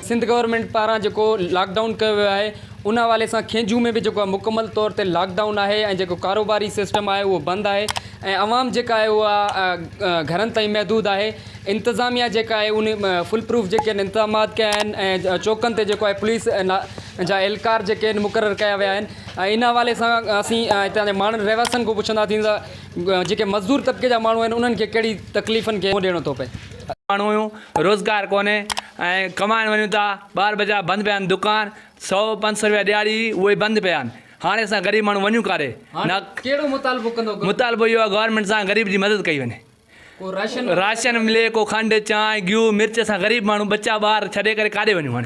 Sindh government पारां जेको lockdown कयो वियो आहे उन हवाले सां खेंजू में बि जेको आहे मुकमल तौर ते लॉकडाउन आहे ऐं जेको कारोबारी सिस्टम आहे उहो बंदि आहे ऐं आवाम जेका आहे उहा घरनि ताईं महदूद आहे। इंतिज़ामिया जेका आहे उन फुल प्रूफ जेके आहिनि इंतज़ामात कया आहिनि ऐं चौकनि ते जेको आहे पुलिस जा एहलकार जेके आहिनि मुक़ररु कया विया आहिनि। ऐं इन हवाले सां असीं हितां जे माण्हुनि रहवासियुनि खां पुछंदासीं त जेके मज़दूर तबिके जा माण्हू आहिनि उन्हनि खे कहिड़ी तकलीफ़ुनि खे ॾियणो थो पए। माण्हू रोज़गार कोन्हे ऐं कमाइण वञूं था, ॿार बचा बंदि पिया आहिनि, दुकान 100-500 रुपया ॾियारी उहे बंदि पिया आहिनि। हाणे असां ग़रीब माण्हू वञूं काॾे न। कहिड़ो मुतालबो कंदो? मुतालबो इहो आहे गवर्नमेंट सां ग़रीब जी मदद कई वञे, को राशन मिले, को खंडु चांहि गिहु मिर्च। असां ग़रीब माण्हू बच्चा ॿार छॾे करे काॾे वञूं?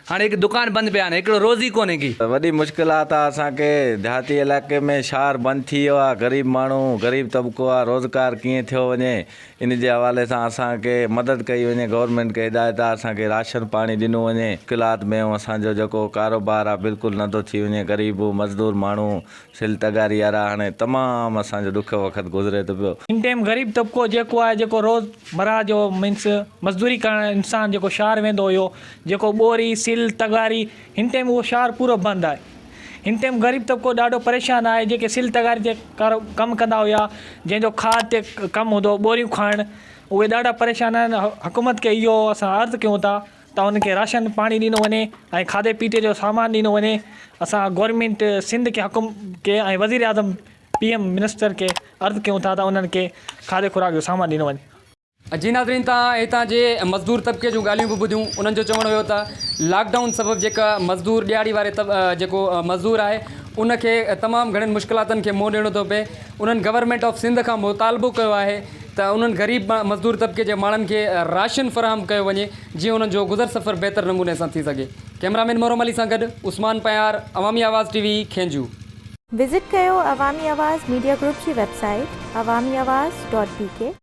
हाणे हिकु दुकान बंदि पिया आहिनि, हिकिड़ो रोज़ी कोन्हे की। वॾी मुश्किलात आहे असांखे देहाती इलाइक़े में। शहर बंदि थी वियो आहे, ग़रीब माण्हू गरीब तबिको आहे, रोज़गार कीअं थियो वञे इन जे हवाले सां असांखे मदद कई वञे। गवर्नमेंट खे हिदायत आहे असांखे राशन पाणी ॾिनो वञे। मुश्किलात में असांजो जेको कारोबार आहे बिल्कुलु नथो थी वञे। ग़रीब मज़दूर माण्हू सिल तगारी वारा हाणे तमामु असांजो ॾुखियो वक़्तु गुज़रे थो पियो। इन टाइम ग़रीब तबिको जेको आहे जेको रोज़मर्रा जो मीन्स मज़दूरी करणु इंसानु जेको शहर वेंदो हुयो, जेको ॿोरी सिल तगारी, हिन टाइम उहो शहर पूरो बंदि आहे। हिन टाइम ग़रीब तबिको ॾाढो परेशान आहे। जेके सिल तगारी ते कमु कंदा हुया, जंहिंजो खाद ते कमु हूंदो ॿोरियूं खणणु, उहे ॾाढा परेशान आहिनि। हुकूमत खे इहो असां अर्ज़ु कयूं था त उनखे राशन पाणी ॾिनो वञे ऐं खाधे पीते जो सामान ॾिनो वञे। असां गवर्नमेंट सिंध खे खे ऐं वज़ीर आज़म PM मिनिस्टर खे अर्ज़ु कयूं था त उन्हनि खे खाधे खुराक जो सामान ॾिनो वञे। जी नाज़रीन, तव्हां हितां जे मज़दूर तबिके जूं ॻाल्हियूं बि ॿुधियूं। उन्हनि जो चवणु हुयो त लॉकडाउन सबबु जेका मज़दूर ॾियारी वारे जेको मज़दूर आहे उनखे तमामु घणनि मुश्किलातुनि खे मुंहुं ॾियणो थो पए। उन्हनि गवर्नमेंट ऑफ सिंध खां मुतालबो कयो आहे त उन्हनि ग़रीब मज़दूर तबिके जे माण्हुनि खे राशन फ़राहम कयो वञे जीअं उन्हनि जो गुज़र सफ़र बहितर नमूने सां थी सघे। कैमरामैन मोहरम अली सां गॾु उस्मान पयार, अवामी आवाज़ TV, खेंजू। विज़िट कयो अवामी आवाज़ मीडिया ग्रुप जी वेबसाइट awamiawaz.pk।